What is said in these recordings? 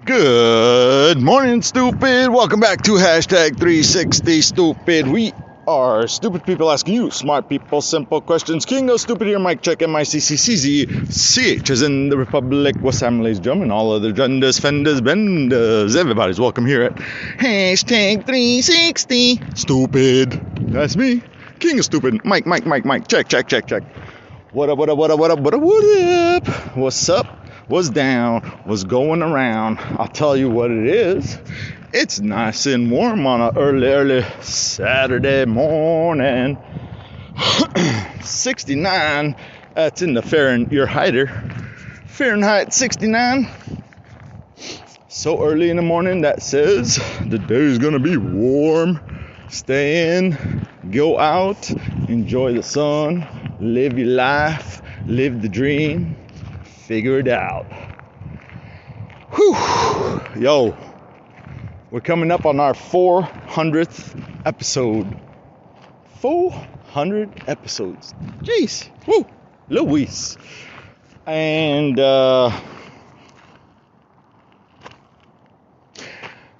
Good morning, stupid. Welcome back to hashtag 360 stupid. We are stupid people asking you smart people simple questions. King of stupid here, Mike check MICCCZ. As in the Republic, West Ham, ladies and gentlemen, all other genders, fenders, benders. Everybody's welcome here at hashtag 360 stupid. That's me, King of stupid. Mike. Check. What up? What's up? What's down? What's going around? I'll tell you what it is. It's nice and warm on an early Saturday morning. 69. That's in the Fahrenheit 69. So early in the morning, that says the day's gonna be warm. Stay in, go out, enjoy the sun, live your life, live the dream. Figure it out. Whew. Yo, we're coming up on our 400th episode. 400 episodes. Jeez. Woo. Luis. And our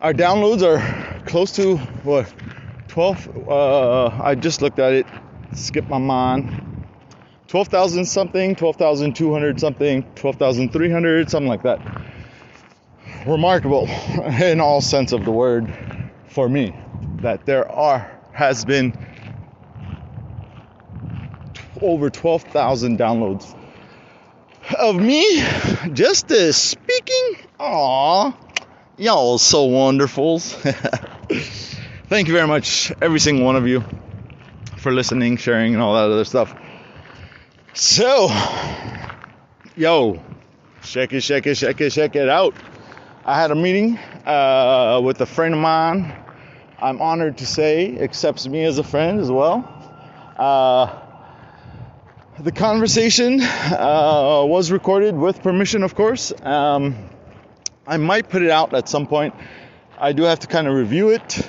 downloads are close to, 12? I just looked at it. Skipped my mind. 12,000 something, 12,200 something, 12,300, something like that. Remarkable in all sense of the word for me that there has been over 12,000 downloads of me just speaking. Aw, y'all so wonderful. Thank you very much, every single one of you, for listening, sharing, and all that other stuff. So, yo, check it out. I had a meeting with a friend of mine. I'm honored to say accepts me as a friend as well. The conversation was recorded with permission, of course. I might put it out at some point. I do have to kind of review it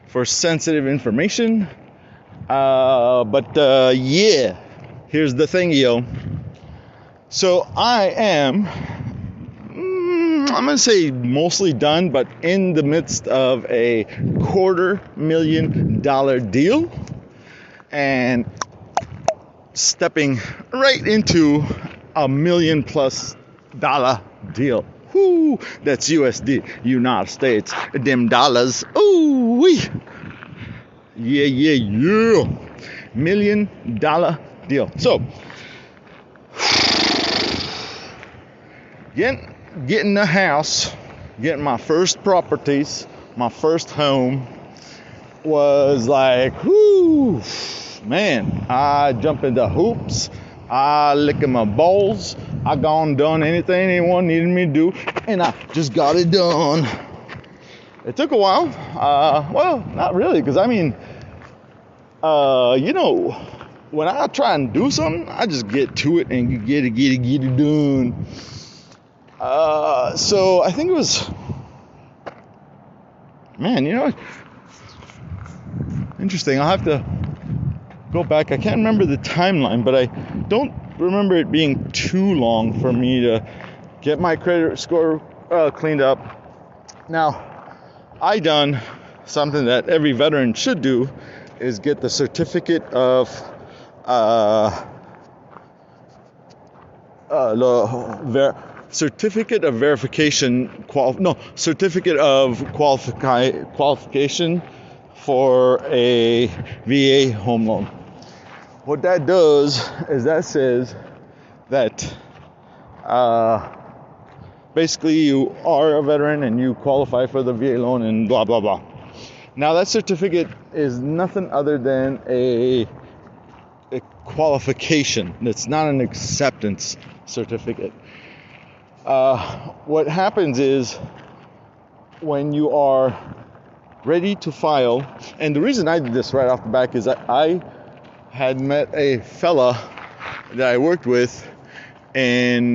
for sensitive information. But yeah. Here's the thing, yo. So I am, I'm going to say mostly done, but in the midst of a $250,000 deal and stepping right into $1 million+ deal. Whoo, that's USD, United States, them dollars. Ooh, wee. Yeah. $1 million deal. So, getting the house, getting my first properties, my first home was like, whoo, man, I jump into hoops, I licking my balls, I gone done anything anyone needed me to do, and I just got it done. It took a while, well, not really, because I mean, when I try and do something, I just get to it and get it done. So I think it was, interesting. I'll have to go back. I can't remember the timeline, but I don't remember it being too long for me to get my credit score cleaned up. Now, I done something that every veteran should do, is get the certificate of certificate of qualification for a VA home loan. What that does is that says that basically you are a veteran and you qualify for the VA loan and blah blah blah. Now that certificate is nothing other than a qualification. It's not an acceptance certificate. What happens is when you are ready to file, and the reason I did this right off the back is I had met a fella that I worked with in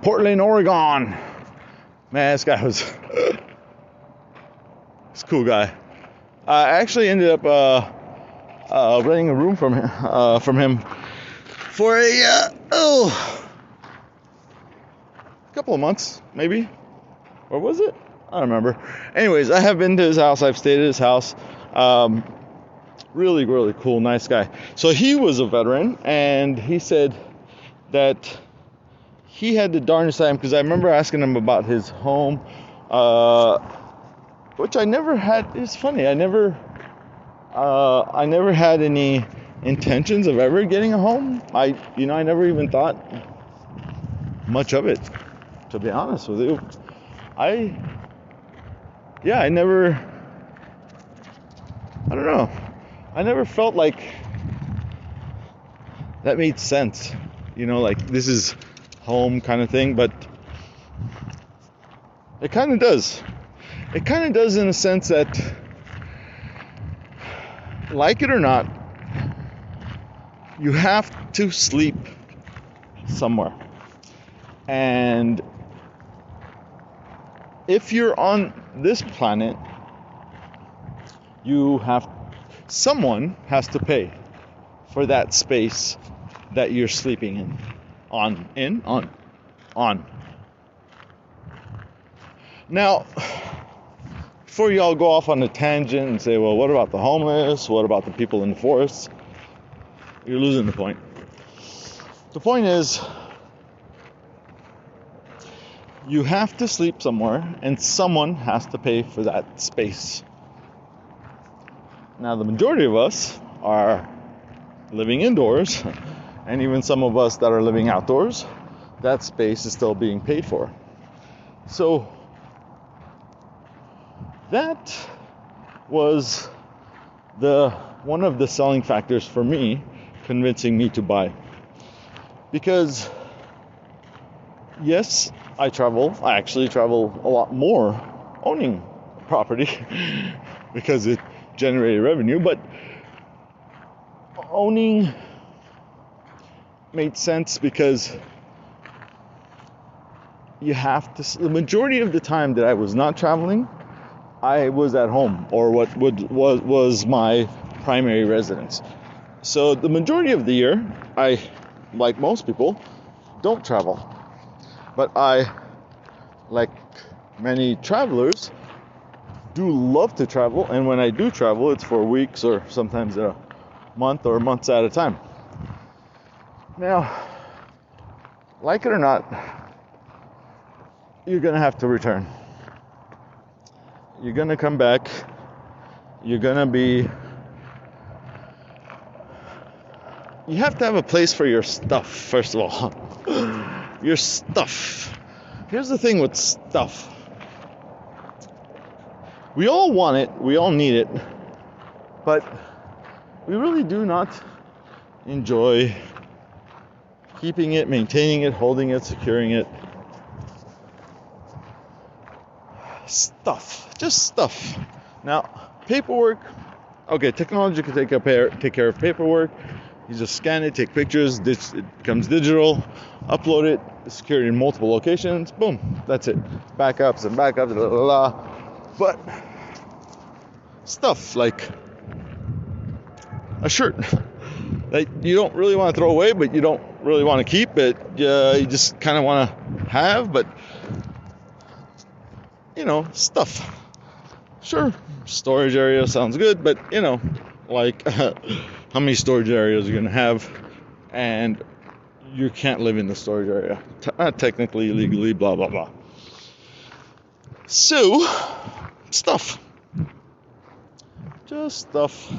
Portland, Oregon. Man, this guy was he's a cool guy. I actually ended up renting a room from him for a couple of months, maybe. Or was it? I don't remember. Anyways, I have been to his house. I've stayed at his house. Really, really cool, nice guy. So he was a veteran, and he said that he had the darndest time, because I remember asking him about his home, which I never had. It's funny, I never had any intentions of ever getting a home. I never even thought much of it, to be honest with you. I don't know. I never felt like that made sense, like this is home kind of thing, but it kind of does. It kind of does in a sense that, like it or not, you have to sleep somewhere. And if you're on this planet, someone has to pay for that space that you're sleeping in. On. Now, before you all go off on a tangent and say, well, what about the homeless? What about the people in the forests? You're losing the point. The point is, you have to sleep somewhere, and someone has to pay for that space. Now, the majority of us are living indoors, and even some of us that are living outdoors, that space is still being paid for. So, that was one of the selling factors for me, convincing me to buy. Because, yes, I actually travel a lot more owning property because it generated revenue, but owning made sense because the majority of the time that I was not traveling, I was at home, or what was my primary residence. So the majority of the year, I, like most people, don't travel. But I, like many travelers, do love to travel, and when I do travel, it's for weeks or sometimes a month or months at a time. Now, like it or not, you're gonna have to return. You're gonna come back. You're gonna be... You have to have a place for your stuff, first of all. Your stuff. Here's the thing with stuff. We all want it, we all need it, but we really do not enjoy keeping it, maintaining it, holding it, securing it. Stuff. Just stuff. Now, paperwork. Okay, technology can take care of paperwork. You just scan it, take pictures, it becomes digital, upload it, secure it in multiple locations, boom, that's it. Backups, blah, blah, blah. But stuff like a shirt that you don't really want to throw away, but you don't really want to keep it, you just kind of want to have, but, stuff. Sure, storage area sounds good, but, like... how many storage areas you're going to have, and you can't live in the storage area. Technically, legally, blah, blah, blah. So, stuff. Just stuff.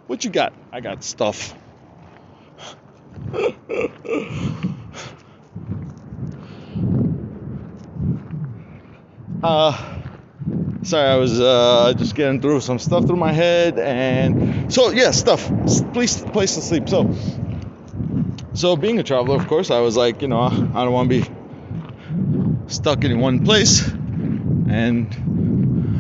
What you got? I got stuff. Sorry, I was just getting through some stuff through my head, and so yeah, stuff, place to sleep. So being a traveler, of course, I was like, I don't want to be stuck in one place. And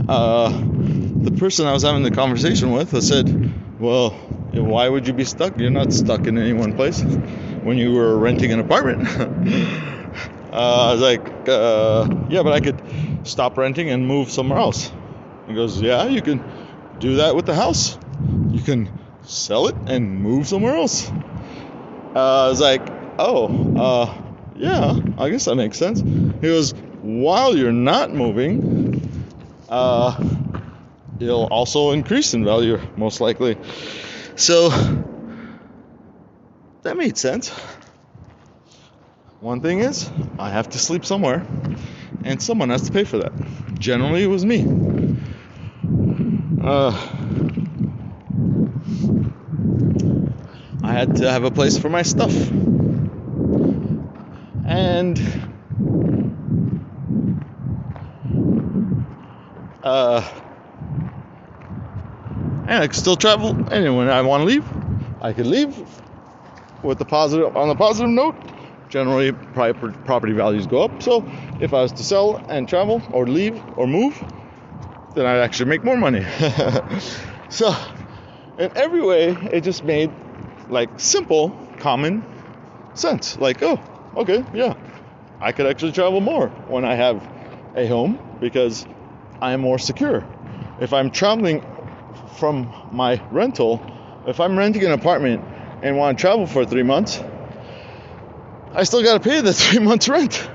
the person I was having the conversation with, I said, well, why would you be stuck? You're not stuck in any one place. When you were renting an apartment, I was like, yeah, but I could stop renting and move somewhere else. He goes, yeah, you can do that with the house. You can sell it and move somewhere else. I was like, yeah, I guess that makes sense. He goes, while you're not moving, it'll also increase in value, most likely. So that made sense. One thing is, I have to sleep somewhere, and someone has to pay for that. Generally, it was me. I had to have a place for my stuff. And I could still travel, and when I want to leave, I could leave with the positive. On the positive note, generally property values go up. So if I was to sell and travel or leave or move, then I'd actually make more money. So in every way, it just made like simple common sense. Like, oh, okay, yeah, I could actually travel more when I have a home because I am more secure. If I'm traveling from my rental, if I'm renting an apartment and want to travel for 3 months, I still got to pay the 3 months rent.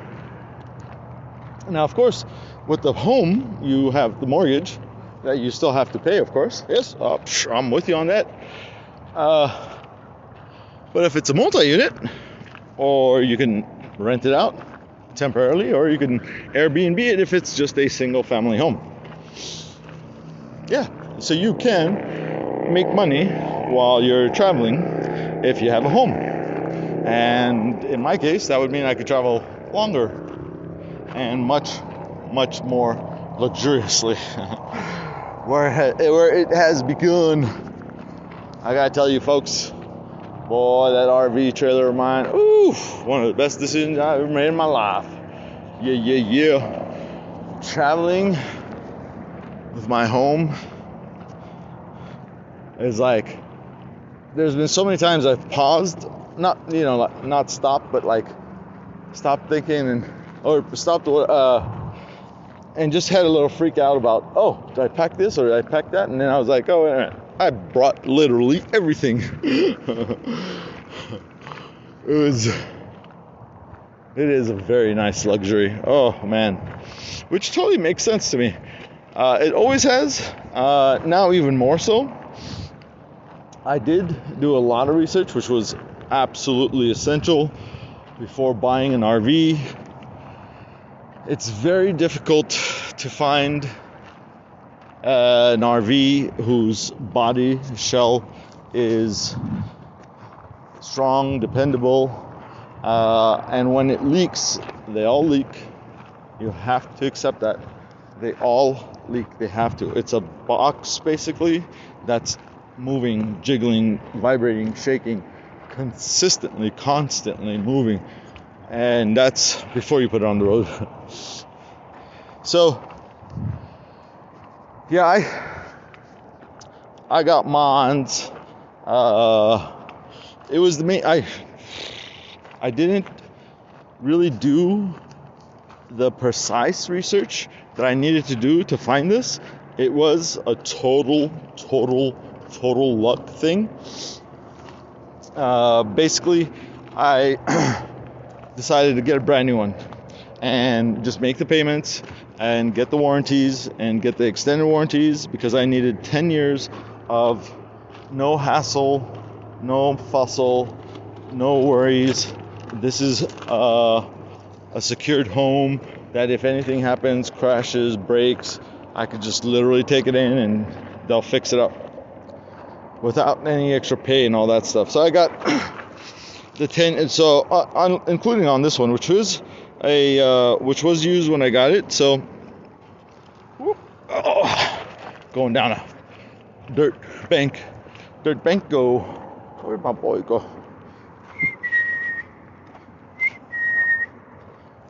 Now, of course, with the home, you have the mortgage that you still have to pay, of course. Yes, I'm with you on that. But if it's a multi-unit, or you can rent it out temporarily, or you can Airbnb it if it's just a single family home. Yeah, so you can make money while you're traveling if you have a home. And in my case, that would mean I could travel longer and much, much more luxuriously. Where it has begun. I gotta tell you, folks, boy, that RV trailer of mine, one of the best decisions I've ever made in my life. Yeah. Traveling with my home is like, there's been so many times I've paused, not stopped, but like stopped thinking or stopped and just had a little freak out about, oh, did I pack this or did I pack that? And then I was like, oh, I brought literally everything. It is a very nice luxury. Oh man, which totally makes sense to me. It always has, now even more so. I did do a lot of research, which was absolutely essential before buying an RV. It's very difficult to find an RV whose body shell is strong, dependable, and when it leaks, they all leak. You have to accept that. They all leak. They have to. It's a box, basically, that's moving, jiggling, vibrating, shaking, consistently, constantly moving. And that's before you put it on the road. So, yeah, I got mines. It was the main. I didn't really do the precise research that I needed to do to find this. It was a total luck thing. Basically, I decided to get a brand new one and just make the payments and get the warranties and get the extended warranties because I needed 10 years of no hassle, no fussle, no worries. This is a secured home that if anything happens, crashes, breaks, I could just literally take it in and they'll fix it up without any extra pay and all that stuff. So I got the 10, and so including on this one, which was was used when I got it. So going down a dirt bank go. Where'd my boy go?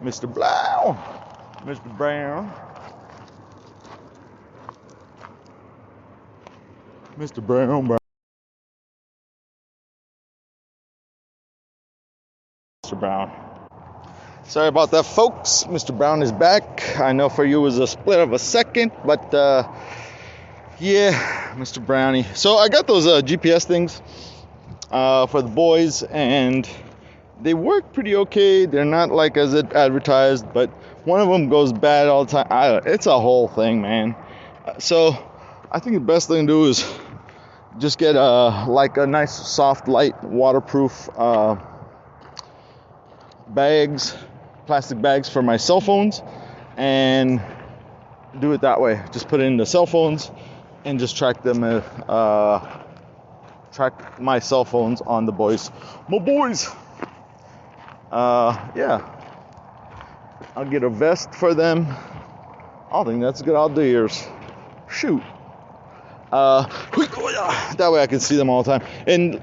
Mr. Brown. Mr. Brown. Mr. Brown. Mr. Brown. Sorry about that, folks. Mr. Brown is back. I know for you it was a split of a second, but yeah, Mr. Brownie. So I got those GPS things for the boys, and they work pretty okay. They're not like as it advertised, but one of them goes bad all the time. It's a whole thing, man. So I think the best thing to do is just get a nice, soft, light, waterproof plastic bags for my cell phones, and do it that way. Just put it in the cell phones and just track them. Track my cell phones on my boys. Yeah. I'll get a vest for them. I think that's a good idea. Shoot. That way I can see them all the time. And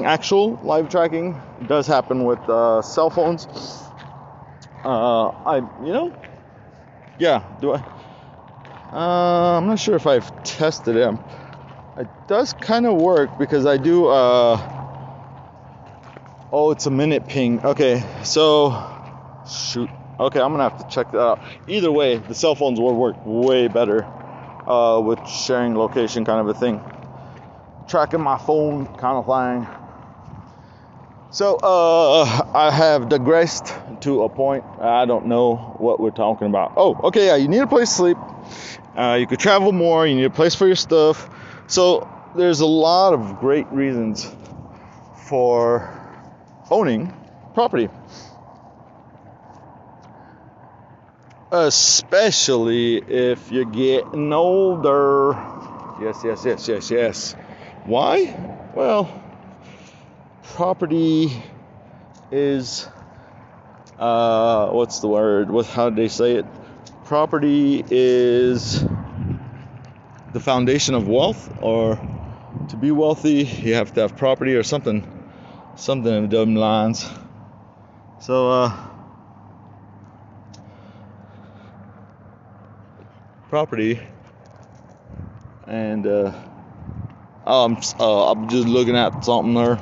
actual live tracking does happen with cell phones. I'm not sure if I've tested it. It does kind of work because I do. It's a minute ping. Okay, so shoot. Okay, I'm gonna have to check that out. Either way, the cell phones will work way better with sharing location, kind of a thing. Tracking my phone, kind of thing. So I have digressed to a point. I don't know what we're talking about. Oh, okay, yeah. You need a place to sleep. You could travel more. You need a place for your stuff. So there's a lot of great reasons for owning property. Especially if you're getting older. Yes. Why? Well, property is, what's the word? How did they say it? Property is the foundation of wealth, or to be wealthy, you have to have property or something in them lines. So, property, and I'm just looking at something there.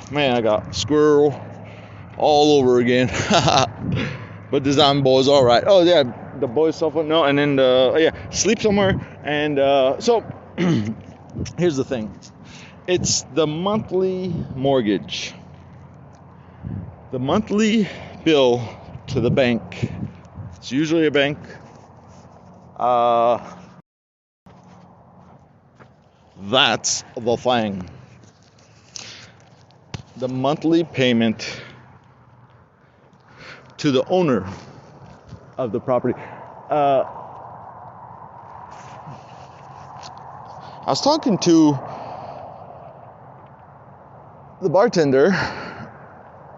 Man, I got squirrel all over again. But design boys, all right. Oh yeah, the boys cell phone. No, and then sleep somewhere. And so here's the thing. It's the monthly mortgage. The monthly bill to the bank. It's usually a bank. That's the thing. The monthly payment to the owner of the property. I was talking to the bartender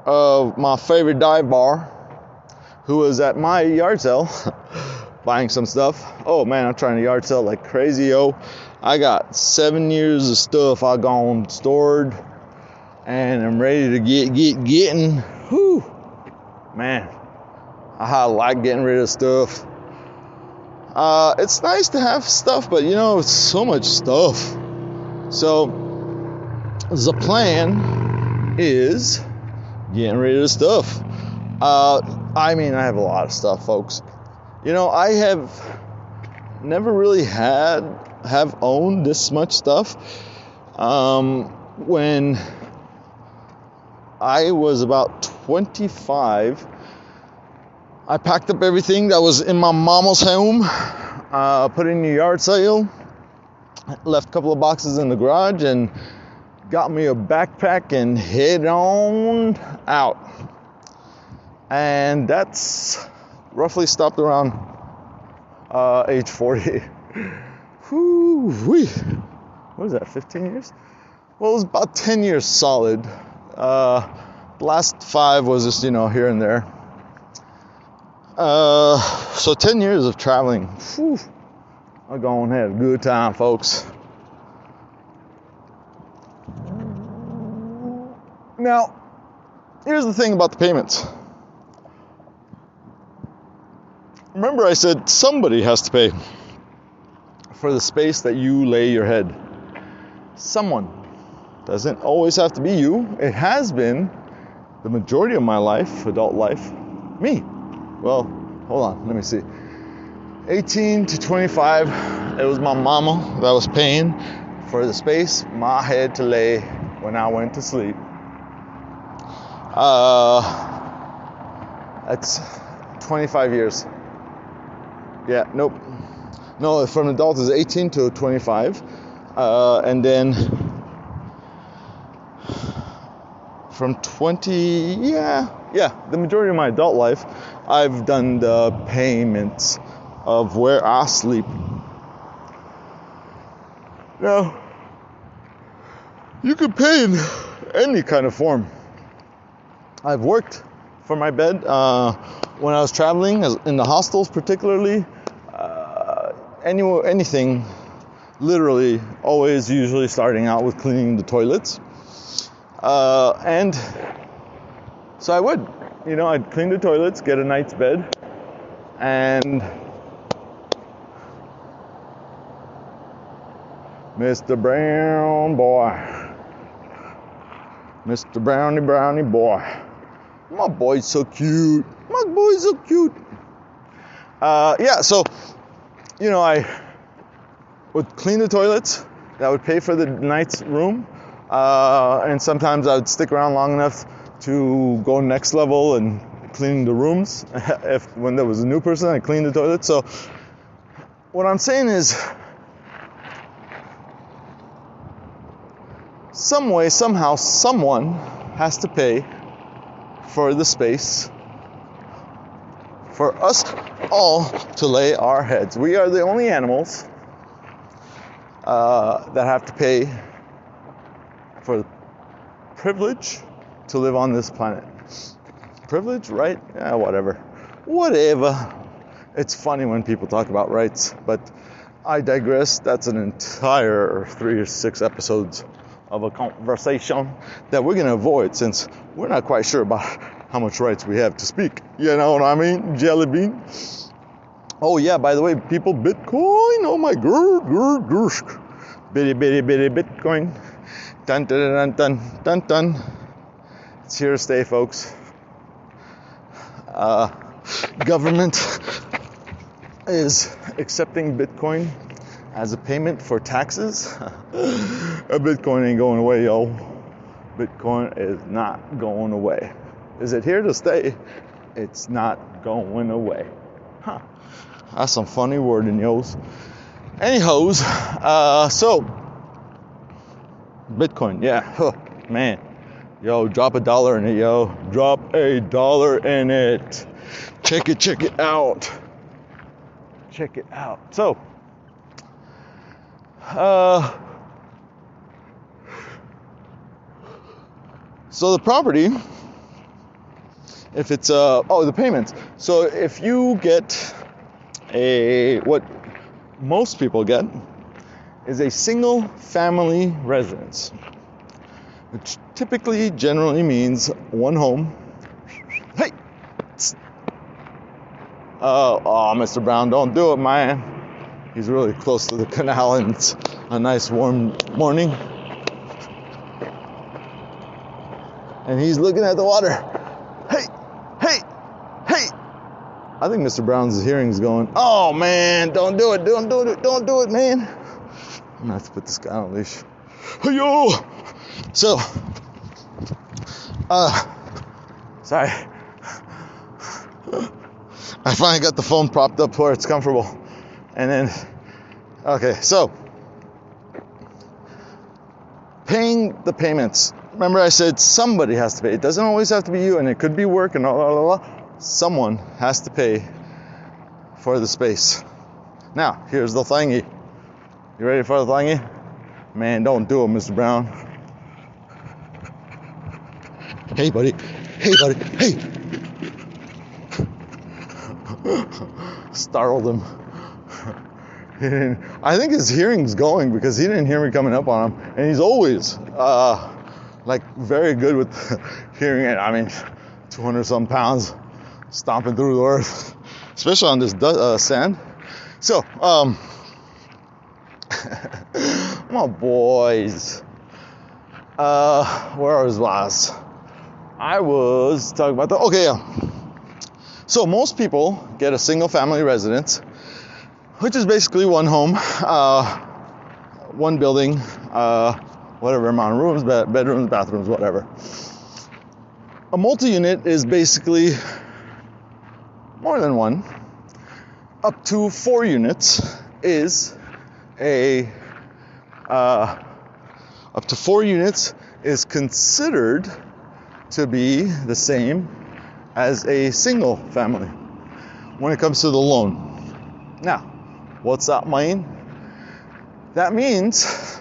of my favorite dive bar, who was at my yard sale buying some stuff. Oh man, I'm trying to yard sell like crazy, yo. I got 7 years of stuff I gone stored, and I'm ready to getting. Whew, man, I like getting rid of stuff. It's nice to have stuff, but it's so much stuff. So the plan is getting rid of stuff. I have a lot of stuff, folks. I have never really have owned this much stuff. When I was about 25, I packed up everything that was in my mama's home, put it in the yard sale, left a couple of boxes in the garage, and got me a backpack and head on out. And that's roughly stopped around age 40. Whoo-wee. What is that, 15 years? Well, it was about 10 years solid. The last 5 was just, here and there. So 10 years of traveling. Whew. I'm going to have a good time, folks. Now, here's the thing about the payments. Remember I said somebody has to pay for the space that you lay your head. Someone. Doesn't always have to be you. It has been the majority of my life, adult life, me. Well, hold on, let me see. 18 to 25, it was my mama that was paying for the space my head to lay when I went to sleep. That's 25 years. Yeah, nope. No, from adult is 18 to 25. And then from 20, the majority of my adult life, I've done the payments of where I sleep. Now, you can pay in any kind of form. I've worked for my bed when I was traveling, in the hostels particularly. Anything, literally, always usually starting out with cleaning the toilets. And so I would, I'd clean the toilets, get a night's bed, and Mr. Brown boy, Mr. Brownie boy, my boy's so cute, so, I would clean the toilets, that would pay for the night's room, and sometimes I would stick around long enough to go next level and cleaning the rooms. When there was a new person, I cleaned the toilet. So what I'm saying is, some way, somehow, someone has to pay for the space for us all to lay our heads. We are the only animals that have to pay for the privilege to live on this planet. Privilege, right? Yeah, whatever. It's funny when people talk about rights, but I digress. That's an entire 3 or 6 episodes of a conversation that we're going to avoid, since we're not quite sure about how much rights we have to speak. You know what I mean? Jelly bean. Oh yeah, by the way, people, Bitcoin. Oh my god. Bitty Bitcoin. Dun dun dun dun dun dun. It's here to stay, folks. Government is accepting Bitcoin as a payment for taxes. Bitcoin ain't going away, yo. Bitcoin is not going away. Is it here to stay? It's not going away. Huh. That's some funny wording, yos. Anyhows, so Bitcoin, yeah. Huh, man. Yo, drop $1 in it, yo. Drop $1 in it. Check it out. Check it out. So, the property, if it's, the payments. So if you get what most people get is a single family residence, which typically generally means one home. Hey! Mr. Brown, don't do it, man. He's really close to the canal and it's a nice warm morning. And he's looking at the water. Hey! I think Mr. Brown's hearing's going, oh man, don't do it, man. I'm gonna have to put this guy on a leash. Hey-yo! So, sorry. I finally got the phone propped up where it's comfortable. And then, okay, so, paying the payments. Remember I said somebody has to pay. It doesn't always have to be you, and it could be work and blah. Someone has to pay for the space. Now, here's the thingy. You ready for the thingy? Man, don't do it, Mr. Brown. Hey, buddy. Hey! Startled him. I think his hearing's going because he didn't hear me coming up on him. And he's always, very good with hearing it. I mean, 200-some pounds stomping through the earth, especially on this sand. So, my boys. Where was I was talking about So most people get a single family residence, which is basically one home, one building, whatever amount of rooms, bedrooms, bathrooms, whatever. A multi-unit is basically more than one, up to 4 units is up to 4 units is considered to be the same as a single family when it comes to the loan. Now, what's that mean? That means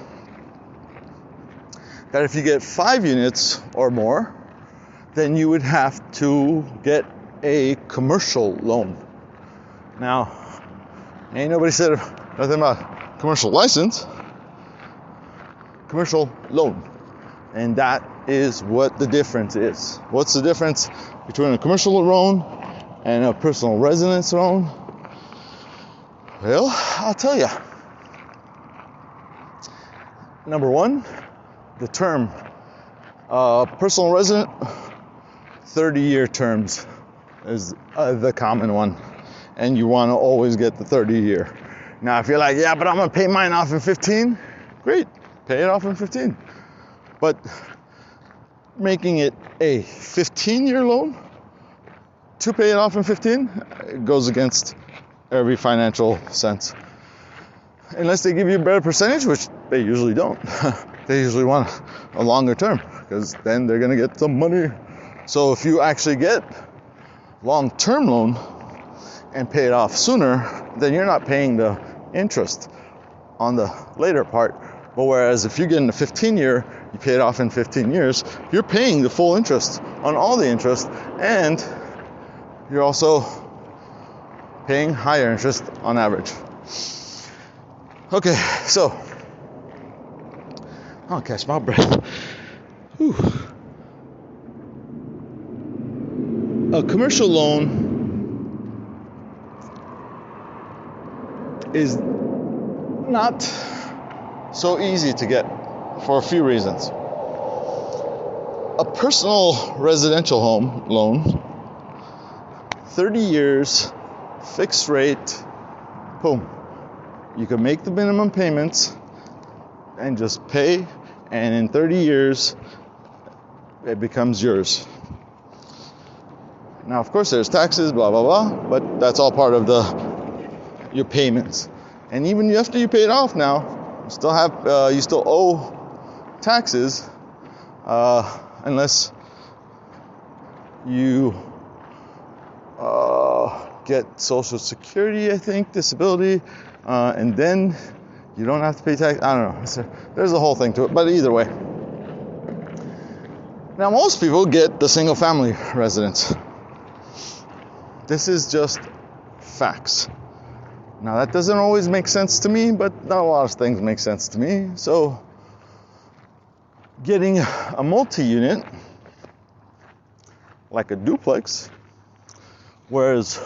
that if you get 5 units or more, then you would have to get a commercial loan. Now, ain't nobody said nothing about commercial license, commercial loan. And that is what the difference is. What's the difference between a commercial loan and a personal residence loan? Well, I'll tell you. Number one, the term. Personal resident, 30-year terms is the common one. And you want to always get the 30-year. Now, if you're like, yeah, but I'm going to pay mine off in 15, great, pay it off in 15. But making it a 15-year loan to pay it off in 15 it goes against every financial sense. Unless they give you a better percentage, which they usually don't. They usually want a longer term because then they're going to get some money. So if you actually get long-term loan and pay it off sooner, then you're not paying the interest on the later part. But whereas if you get in a 15-year, you pay it off in 15 years, you're paying the full interest on all the interest, and you're also paying higher interest on average. Okay, so I'll catch my breath. Whew. A commercial loan is not so easy to get for a few reasons. A personal residential home loan, 30 years, fixed rate, boom. You can make the minimum payments and just pay, and in 30 years, it becomes yours. Now, of course, there's taxes, blah, blah, blah, but that's all part of your payments. And even after you pay it off now, you still owe taxes unless you get Social Security, I think, disability, and then you don't have to pay tax. I don't know. There's a whole thing to it, but either way. Now, most people get the single family residence. This is just facts. Now, that doesn't always make sense to me, but not a lot of things make sense to me. So, getting a multi-unit, like a duplex, whereas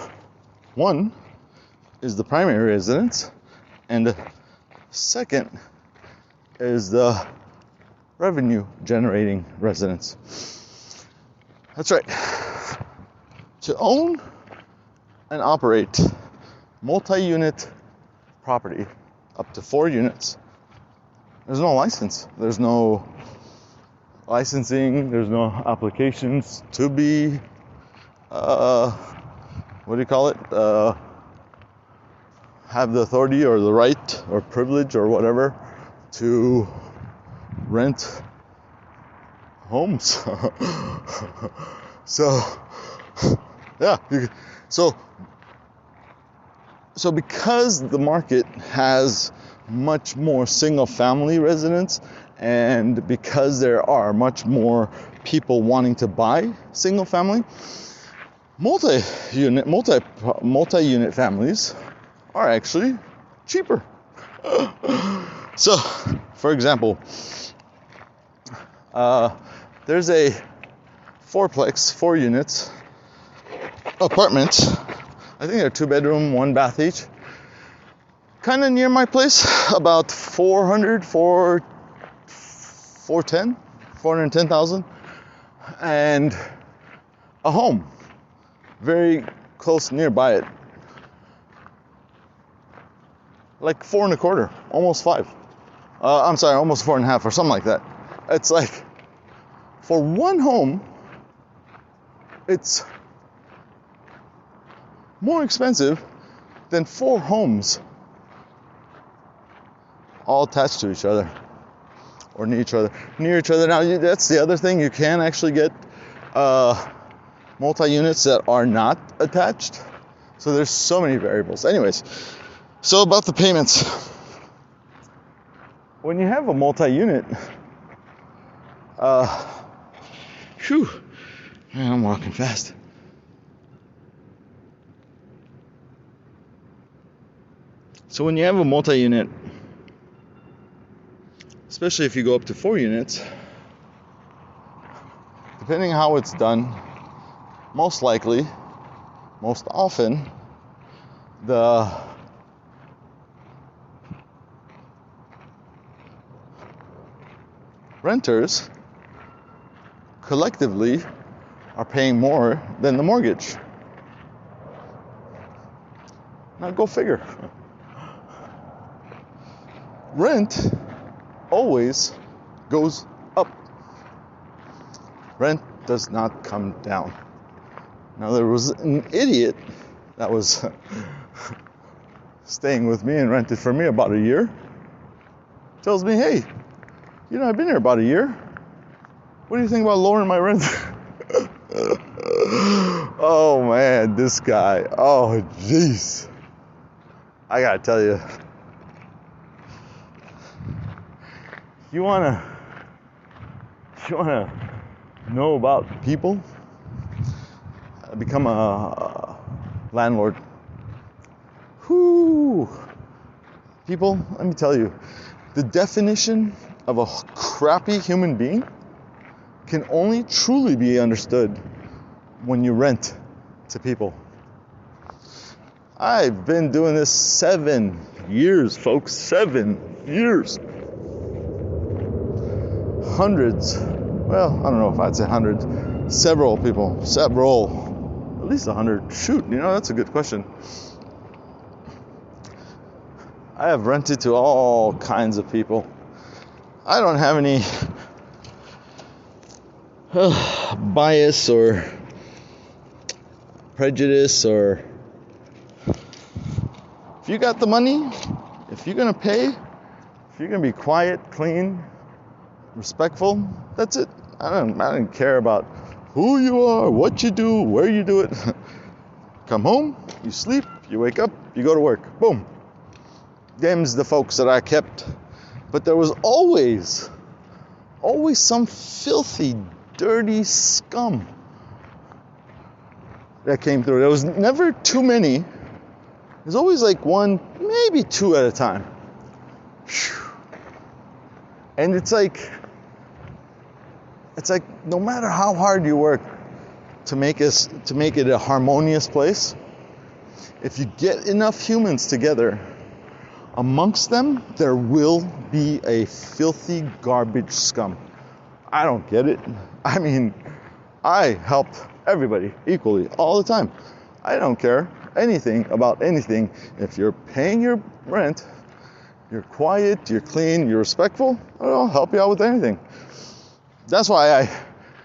one is the primary residence, and the second is the revenue-generating residence. That's right. To own and operate multi-unit property up to 4 units, there's no license. There's no licensing. There's no applications to be, have the authority or the right or privilege or whatever to rent homes. So because the market has much more single-family residents, and because there are much more people wanting to buy single-family, multi-unit families are actually cheaper. So, for example, there's a 4 units apartment. I think they're 2-bedroom, 1 bath each. Kind of near my place, about 410,000, and a home very close nearby it, like 4.25, almost 5. Almost 4.5 or something like that. It's like for one home, it's more expensive than 4 homes all attached to each other or near each other. Now, that's the other thing. You can actually get multi-units that are not attached. So there's so many variables. Anyways, so about the payments. When you have a multi-unit, man, I'm walking fast. So when you have a multi-unit, especially if you go up to 4 units, depending how it's done, most likely, most often, the renters collectively are paying more than the mortgage. Now go figure. Rent always goes up. Rent does not come down. Now there was an idiot that was staying with me and rented for me about a year. Tells me, hey, I've been here about a year. What do you think about lowering my rent? Oh man, this guy. Oh jeez. I gotta tell you. You wanna know about people? Become a landlord. Whoo! People, let me tell you, the definition of a crappy human being can only truly be understood when you rent to people. I've been doing this 7 years, folks. 7 years. Hundreds, well, I don't know if I'd say hundreds, several people, at least 100. Shoot, that's a good question. I have rented to all kinds of people. I don't have any bias or prejudice, or if you got the money, if you're gonna pay, if you're gonna be quiet, clean, respectful, that's it. I don't care about who you are, what you do, where you do it. Come home, you sleep, you wake up, you go to work. Boom. Them's the folks that I kept. But there was always some filthy, dirty scum that came through. There was never too many. There's always like 1, maybe 2 at a time. And it's like no matter how hard you work to make it a harmonious place, if you get enough humans together, amongst them there will be a filthy garbage scum. I don't get it. I mean, I help everybody equally all the time. I don't care anything about anything. If you're paying your rent, you're quiet, you're clean, you're respectful, I'll help you out with anything. That's why I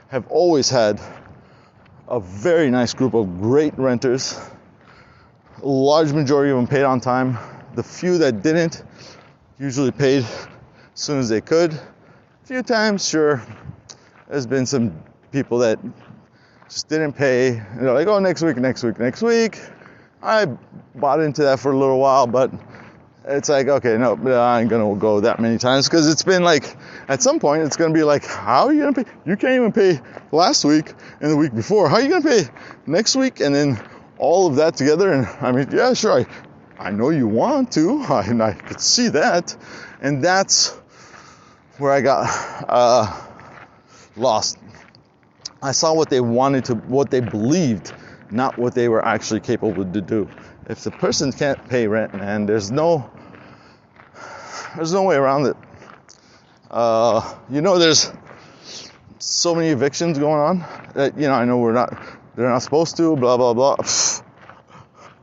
have always had a very nice group of great renters. A large majority of them paid on time. The few that didn't usually paid as soon as they could. A few times, sure, there's been some people that just didn't pay. And they're like, oh, next week. I bought into that for a little while, but it's like, okay, no, I ain't gonna go that many times, because it's been like, at some point, it's gonna be like, how are you gonna pay? You can't even pay last week and the week before. How are you gonna pay next week? And then all of that together. And I mean, yeah, sure, I know you want to, and I could see that. And that's where I got lost. I saw what they believed, not what they were actually capable to do. If the person can't pay rent, man, there's no way around it. There's so many evictions going on that, I know they're not supposed to, blah, blah, blah.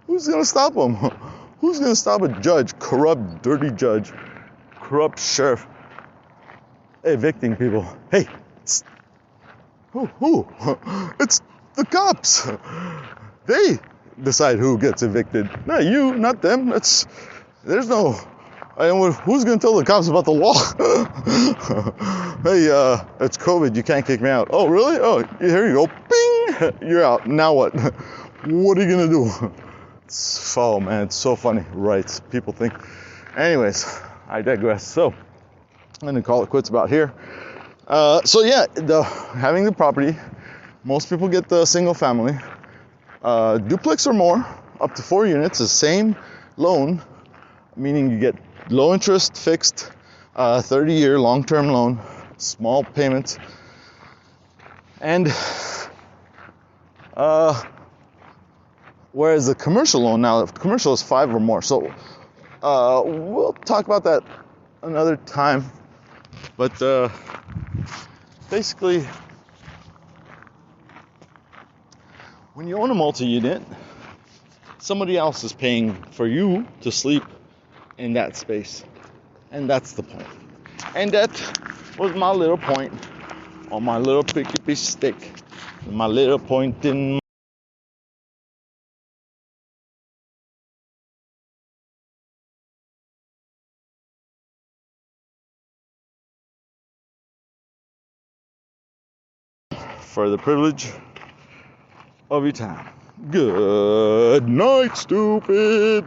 Who's going to stop them? Who's going to stop a judge, corrupt, dirty judge, corrupt sheriff, evicting people? Hey, who? It's the cops. decide who gets evicted. Not you, not them. There's no. And who's gonna tell the cops about the law? Hey, it's COVID. You can't kick me out. Oh, really? Oh, here you go. Bing! You're out. Now what? What are you gonna do? Oh man, it's so funny. Right? People think. Anyways, I digress. So I'm gonna call it quits about here. So yeah, having the property. Most people get the single family. Duplex or more, up to 4 units, the same loan, meaning you get low interest, fixed, 30-year long-term loan, small payments, and whereas the commercial loan now, commercial is 5 or more. So we'll talk about that another time. But basically, when you own a multi-unit, somebody else is paying for you to sleep in that space. And that's the point. And that was my little point on my little picky stick. My little point in for the privilege of your time. Good night, stupid.